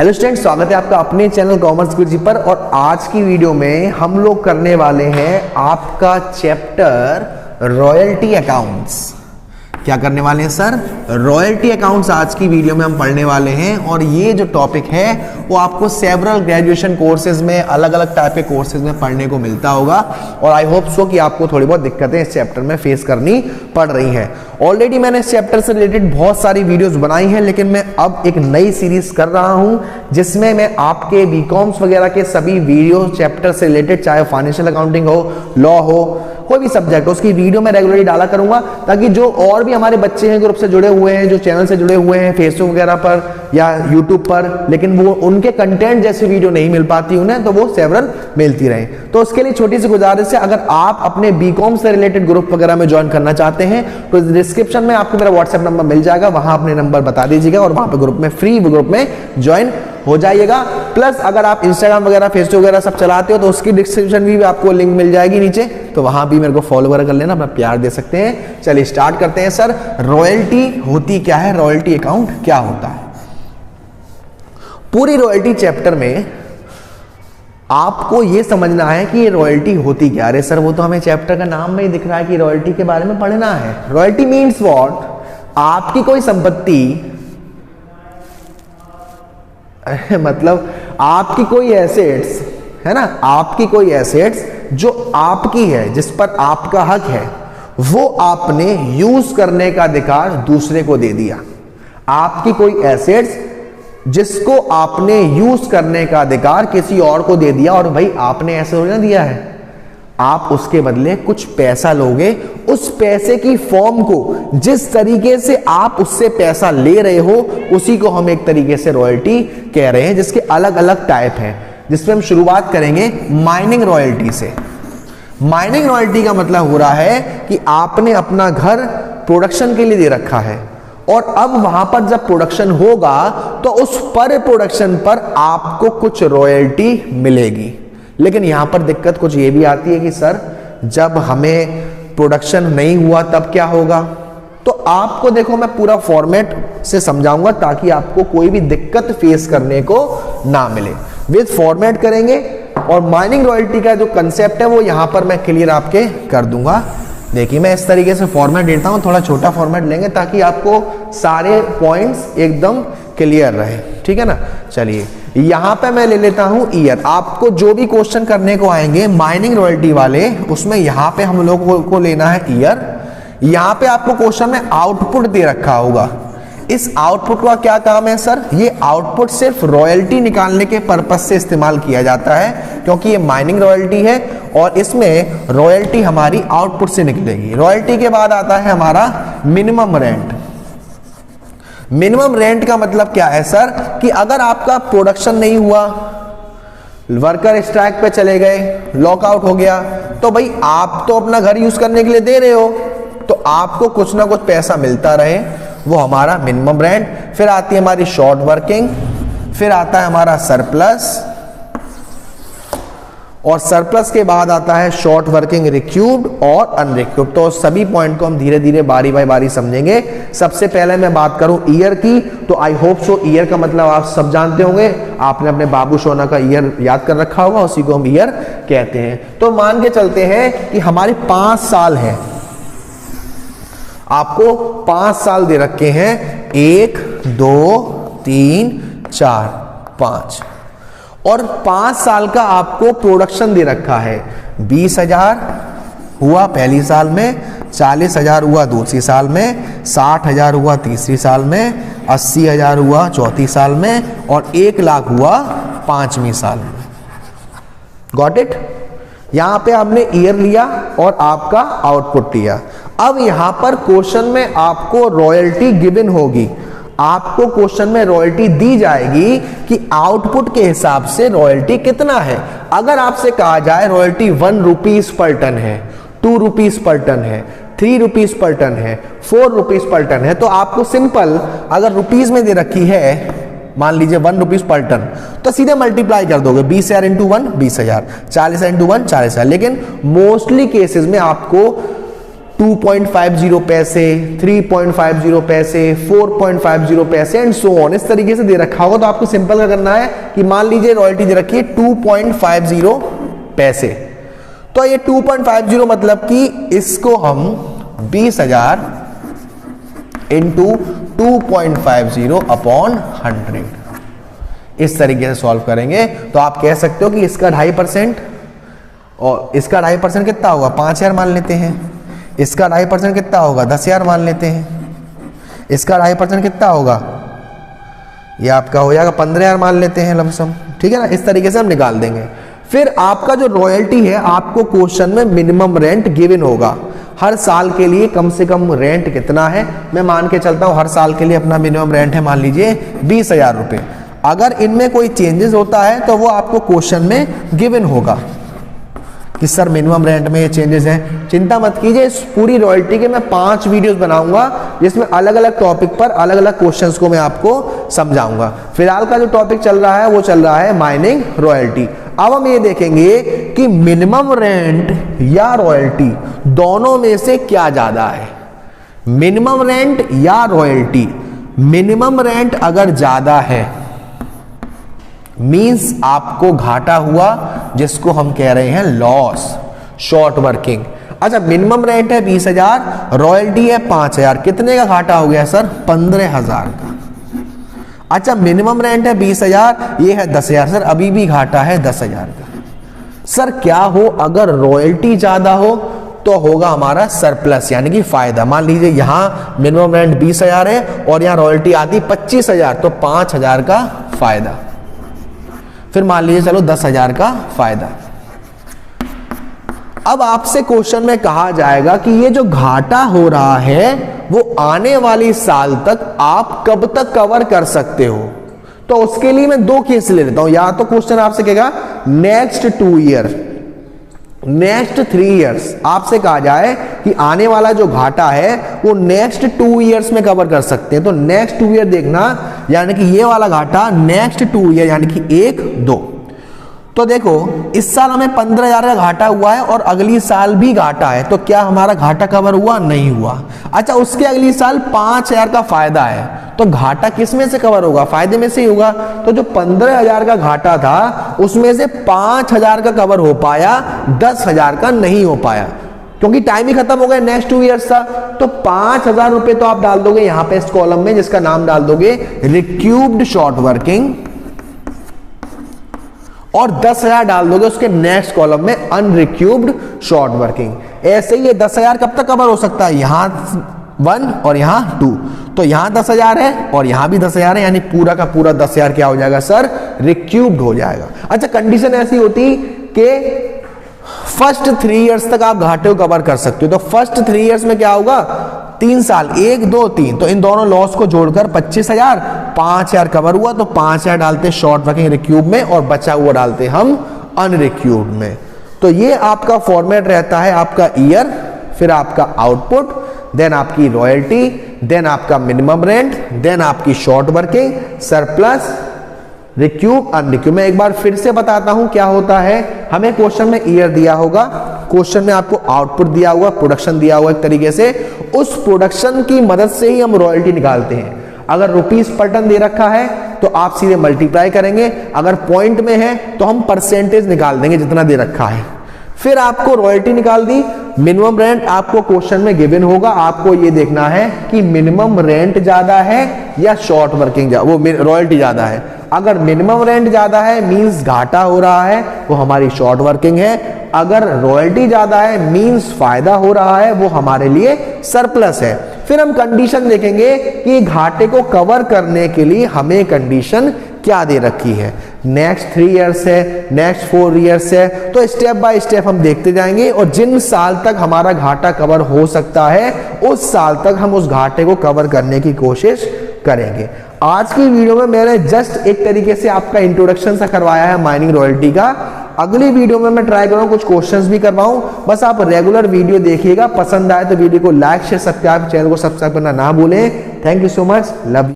Hello students, स्वागत है आपका अपने चैनल कॉमर्स गुरुजी पर। और आज की वीडियो में हम लोग करने वाले हैं आपका चैप्टर रॉयल्टी अकाउंट्स। क्या करने वाले हैं सर? रॉयल्टी अकाउंट्स आज की वीडियो में हम पढ़ने वाले हैं। और ये जो टॉपिक है वो आपको सेवरल ग्रेजुएशन कोर्सेज में, अलग अलग टाइप के कोर्सेज में पढ़ने को मिलता होगा। और आई होप सो कि आपको थोड़ी बहुत दिक्कतें इस चैप्टर में फेस करनी पड़ रही हैं। ऑलरेडी मैंने इस चैप्टर से रिलेटेड बहुत सारी वीडियोस बनाई हैं, लेकिन मैं अब एक नई सीरीज कर रहा हूं जिसमें मैं आपके बीकॉम्स वगैरह के सभी वीडियो चैप्टर से रिलेटेड, चाहे फाइनेंशियल अकाउंटिंग हो, लॉ हो, कोई भी सब्जेक्ट हो, उसकी वीडियो मैं रेगुलरली डाला करूंगा, ताकि जो और भी हमारे बच्चे हैं ग्रुप से जुड़े हुए हैं, जो चैनल से जुड़े हुए हैं फेसबुक वगैरह पर या यूट्यूब पर, लेकिन वो उनके कंटेंट जैसी वीडियो नहीं मिल पाती उन्हें, तो वो सेवरल मिलती रहे। तो उसके लिए छोटी सी गुजारिश है, अगर आप अपने बीकॉम से रिलेटेड ग्रुप वगैरह में ज्वाइन करना चाहते हैं तो डिस्क्रिप्शन में आपको मेरा व्हाट्सएप नंबर मिल जाएगा, वहां अपने नंबर बता दीजिएगा और वहां पे ग्रुप में फ्री ग्रुप में ज्वाइन हो जाइएगा। प्लस अगर आप इंस्टाग्राम वगैरह, फेसबुक वगैरह सब चलाते हो तो उसकी डिस्क्रिप्शन भी आपको लिंक मिल जाएगी नीचे, तो वहां भी मेरे को फॉलो वगैरह कर लेना, अपना प्यार दे सकते हैं। चलिए स्टार्ट करते हैं सर। रॉयल्टी होती क्या है, रॉयल्टी अकाउंट क्या होता है? पूरी रॉयल्टी चैप्टर में आपको यह समझना है कि ये रॉयल्टी होती क्या। अरे सर, वो तो हमें चैप्टर का नाम में ही दिख रहा है कि रॉयल्टी के बारे में पढ़ना है। Royalty means what? आपकी कोई संपत्ति मतलब आपकी कोई एसेट्स है ना, आपकी कोई एसेट्स जो आपकी है, जिस पर आपका हक है, वो आपने यूज करने का अधिकार दूसरे को दे दिया। आपकी कोई एसेट्स जिसको आपने यूज करने का अधिकार किसी और को दे दिया, और भाई आपने ऐसे थोड़ी ना दिया है, आप उसके बदले कुछ पैसा लोगे। उस पैसे की फॉर्म को, जिस तरीके से आप उससे पैसा ले रहे हो, उसी को हम एक तरीके से रॉयल्टी कह रहे हैं, जिसके अलग अलग टाइप हैं, जिसमें हम शुरुआत करेंगे माइनिंग रॉयल्टी से। माइनिंग रॉयल्टी का मतलब हो रहा है कि आपने अपना घर प्रोडक्शन के लिए दे रखा है, और अब वहां पर जब प्रोडक्शन होगा तो उस पर प्रोडक्शन पर आपको कुछ रॉयल्टी मिलेगी। लेकिन यहां पर दिक्कत कुछ ये भी आती है कि सर, जब हमें प्रोडक्शन नहीं हुआ तब क्या होगा? तो आपको देखो, मैं पूरा फॉर्मेट से समझाऊंगा ताकि आपको कोई भी दिक्कत फेस करने को ना मिले। विद फॉर्मेट करेंगे, और माइनिंग रॉयल्टी का जो कंसेप्ट है वो यहां पर मैं क्लियर आपके कर दूंगा। देखिए, मैं इस तरीके से फॉर्मेट देता हूं, थोड़ा छोटा फॉर्मेट लेंगे ताकि आपको सारे पॉइंट्स एकदम क्लियर रहे, ठीक है ना। चलिए, यहां पे मैं ले लेता हूं ईयर। आपको जो भी क्वेश्चन करने को आएंगे माइनिंग रॉयल्टी वाले, उसमें यहां पे हम लोग को लेना है ईयर। यहां पे आपको क्वेश्चन में आउटपुट दे रखा होगा। इस आउटपुट का क्या काम है सर? ये आउटपुट सिर्फ रॉयल्टी निकालने के पर्पस से इस्तेमाल किया जाता है, क्योंकि ये माइनिंग रॉयल्टी है और इसमें रॉयल्टी हमारी आउटपुट से निकलेगी। रॉयल्टी के बाद आता है हमारा मिनिमम रेंट। मिनिमम रेंट का मतलब क्या है सर? कि अगर आपका प्रोडक्शन नहीं हुआ, वर्कर स्ट्राइक पे चले गए, लॉकआउट हो गया, तो भाई आप तो अपना घर यूज करने के लिए दे रहे हो, तो आपको कुछ ना कुछ पैसा मिलता रहे, वो हमारा मिनिमम रेंट। फिर आती है हमारी शॉर्ट वर्किंग, फिर आता है हमारा सरप्लस, और सरप्लस के बाद आता है शॉर्ट वर्किंग रिक्यूब्ड और अनरिक्यूब्ड। तो सभी पॉइंट को हम धीरे धीरे बारी बाई बारी समझेंगे। सबसे पहले मैं बात करूं ईयर की, तो आई होप सो ईयर का मतलब आप सब जानते होंगे। आपने अपने बाबू सोना का ईयर याद कर रखा होगा, उसी को हम ईयर कहते हैं। तो मान के चलते हैं कि हमारे 5 साल हैं, आपको 5 साल दे रखे हैं, 1 2 3 4 5, और 5 साल का आपको प्रोडक्शन दे रखा है। 20,000 हुआ पहली साल में, 40,000 हुआ दूसरी साल में, 60,000 हुआ तीसरी साल में, 80,000 हुआ चौथी साल में, और 1 लाख हुआ 5वीं साल में। Got it? यहां पे आपने ईयर लिया और आपका आउटपुट लिया। अब यहां पर क्वेश्चन में आपको रॉयल्टी गिवन होगी, आपको क्वेश्चन में रॉयल्टी दी जाएगी कि आउटपुट के हिसाब से रॉयल्टी कितना है। अगर आपसे कहा जाए रॉयल्टी 1 रुपीज पर टन है, 2 रुपीज पर टन है, 3 रुपीज पर टन है, 4 रुपीज पर टन है, तो आपको सिंपल, अगर रुपीज में दे रखी है, मान लीजिए 1 रुपीज पर टन, तो सीधे मल्टीप्लाई कर दोगे 20,000 इंटू 1 20,000, 40,000 इंटू 1 40,000। लेकिन मोस्टली केसेस में आपको 2.50 पैसे, 3.50 पैसे, 4.50 पैसे एंड सो ऑन, इस तरीके से दे रखा होगा। तो आपको सिंपल क्या करना है कि मान लीजिए रॉयल्टी दे रखी है 2.50 पैसे, तो ये 2.50 मतलब कि इसको हम 20,000 इंटू 2.50 अपॉन 100 इस तरीके से सॉल्व करेंगे। तो आप कह सकते हो कि इसका 2.5% और इसका 2.5% कितना होगा, 5,000 मान लेते हैं। इसका 2.5% कितना होगा, 10,000 मान लेते हैं। इसका 2.5% कितना होगा, ये आपका हो जाएगा 15,000 मान लेते हैं लमसम, ठीक है ना। इस तरीके से हम निकाल देंगे। फिर आपका जो रॉयल्टी है, आपको क्वेश्चन में मिनिमम रेंट गिवन होगा। हर साल के लिए कम से कम रेंट कितना है, मैं मान के चलता हूं हर साल के लिए अपना मिनिमम रेंट है मान लीजिए 20,000 रुपये। अगर इनमें कोई चेंजेस होता है तो वो आपको क्वेश्चन में गिवन होगा कि सर मिनिमम रेंट में ये चेंजेस हैं। चिंता मत कीजिए, इस पूरी रॉयल्टी के मैं 5 वीडियोस बनाऊंगा जिसमें अलग अलग टॉपिक पर अलग अलग क्वेश्चंस को मैं आपको समझाऊंगा। फिलहाल का जो टॉपिक चल रहा है वो चल रहा है माइनिंग रॉयल्टी। अब हम ये देखेंगे कि मिनिमम रेंट या रॉयल्टी दोनों में से क्या ज्यादा है, मिनिमम रेंट या रॉयल्टी। मिनिमम रेंट अगर ज्यादा है मींस आपको घाटा हुआ, जिसको हम कह रहे हैं लॉस, शॉर्ट वर्किंग। अच्छा, मिनिमम रेंट है 20,000, रॉयल्टी है 5,000, कितने का घाटा हो गया सर, 15,000 का। अच्छा, मिनिमम रेंट है 20,000, ये है 10,000, सर अभी भी घाटा है 10,000 का। सर क्या हो, अगर रॉयल्टी ज्यादा हो तो होगा हमारा सरप्लस यानी कि फायदा। मान लीजिए यहां मिनिमम रेंट 20,000 है और यहां रॉयल्टी आती 25,000, तो 5,000 का फायदा। फिर मान लीजिए चलो 10,000 का फायदा। अब आपसे क्वेश्चन में कहा जाएगा कि ये जो घाटा हो रहा है वो आने वाली साल तक आप कब तक कवर कर सकते हो। तो उसके लिए मैं 2 केस ले लेता हूं। या तो क्वेश्चन आपसे कहेगा नेक्स्ट 2 ईयर, नेक्स्ट 3 इयर्स, आपसे कहा जाए कि आने वाला जो घाटा है वो नेक्स्ट 2 इयर्स में कवर कर सकते हैं। तो नेक्स्ट 2 ईयर देखना, यानी कि ये वाला घाटा नेक्स्ट 2 ईयर यानी कि 1, 2। तो देखो इस साल हमें 15,000 का घाटा हुआ है और अगली साल भी घाटा है, तो क्या हमारा घाटा कवर हुआ, नहीं हुआ। अच्छा, उसके अगली साल 5,000 का फायदा है, तो घाटा किस में से कवर होगा, फायदे में से ही होगा। तो जो 15,000 का घाटा था उसमें से 5,000 का कवर हो पाया, 10,000 का नहीं हो पाया, क्योंकि टाइम ही खत्म हो गया, नेक्स्ट 2 इयर्स था। तो 5,000 रुपए तो आप डाल दोगे यहां पे इस कॉलम में, जिसका नाम डाल दोगे रिक्यूब्ड शॉर्ट वर्किंग, और 10,000 डाल दोगे उसके नेक्स्ट कॉलम में अनरिक्यूब्ड शॉर्ट वर्किंग। ऐसे ही ये 10,000 कब तक कवर हो सकता है, यहां 1 और यहां 2, तो यहां 10,000 है और यहां भी 10,000 है, यानी पूरा का पूरा 10,000 क्या हो जाएगा सर, रिक्यूब्ड हो जाएगा। अच्छा, कंडीशन ऐसी होती कि फर्स्ट 3 इयर्स तक आप घाटे को कवर कर सकते हो। तो फर्स्ट 3 इयर्स में क्या होगा, 3 साल, 1, 2, 3, तो इन दोनों लॉस को जोड़कर 25,000, 5,000 कवर हुआ, तो 5,000 डालते शॉर्ट वर्किंग रिक्यूब में और बचा हुआ डालते हम अनरिक्यूब्ड में। तो ये आपका फॉर्मेट रहता है, आपका ईयर, फिर आपका आउटपुट, देन आपकी रॉयल्टी, देन आपका मिनिमम रेंट, देन आपकी शॉर्ट वर्किंग, सरप्लस, रिक्यूब, अनरिक्यूब। मैं एक बार फिर से बताता हूं क्या होता है। हमें क्वेश्चन में ईयर दिया होगा, क्वेश्चन में आपको आउटपुट दिया हुआ, प्रोडक्शन दिया हुआ एक तरीके से, उस प्रोडक्शन की मदद से ही हम रॉयल्टी निकालते हैं। अगर रुपीस पर टन दे रखा है तो आप सीधे मल्टीप्लाई करेंगे, अगर पॉइंट में है तो हम परसेंटेज निकाल देंगे जितना दे रखा है। फिर आपको रॉयल्टी निकाल दी, मिनिमम रेंट आपको क्वेश्चन में गिवन होगा, आपको ये देखना है कि मिनिमम रेंट ज्यादा है या शॉर्ट वर्किंग वो रॉयल्टी ज्यादा है। अगर मिनिमम रेंट ज्यादा है मींस घाटा हो रहा है, वो हमारी शॉर्ट वर्किंग है। अगर रॉयल्टी ज्यादा है मींस फायदा हो रहा है, वो हमारे लिए सरप्लस है। फिर हम कंडीशन देखेंगे कि घाटे को कवर करने के लिए हमें कंडीशन क्या दे रखी है। नेक्स्ट 3 इयर्स है, नेक्स्ट 4 इयर्स है, तो स्टेप बाय स्टेप हम देखते जाएंगे और जिन साल तक हमारा घाटा कवर हो सकता है उस साल तक हम उस घाटे को कवर करने की कोशिश करेंगे। आज की वीडियो में मैंने जस्ट एक तरीके से आपका इंट्रोडक्शन सा करवाया है माइनिंग रॉयल्टी का। अगली वीडियो में मैं ट्राई करूंगा कुछ क्वेश्चंस भी करवाऊं। बस आप रेगुलर वीडियो देखिएगा, पसंद आए तो वीडियो को लाइक शेयर सब्सक्राइब, चैनल को सब्सक्राइब करना ना भूलें। Thank you so much, love.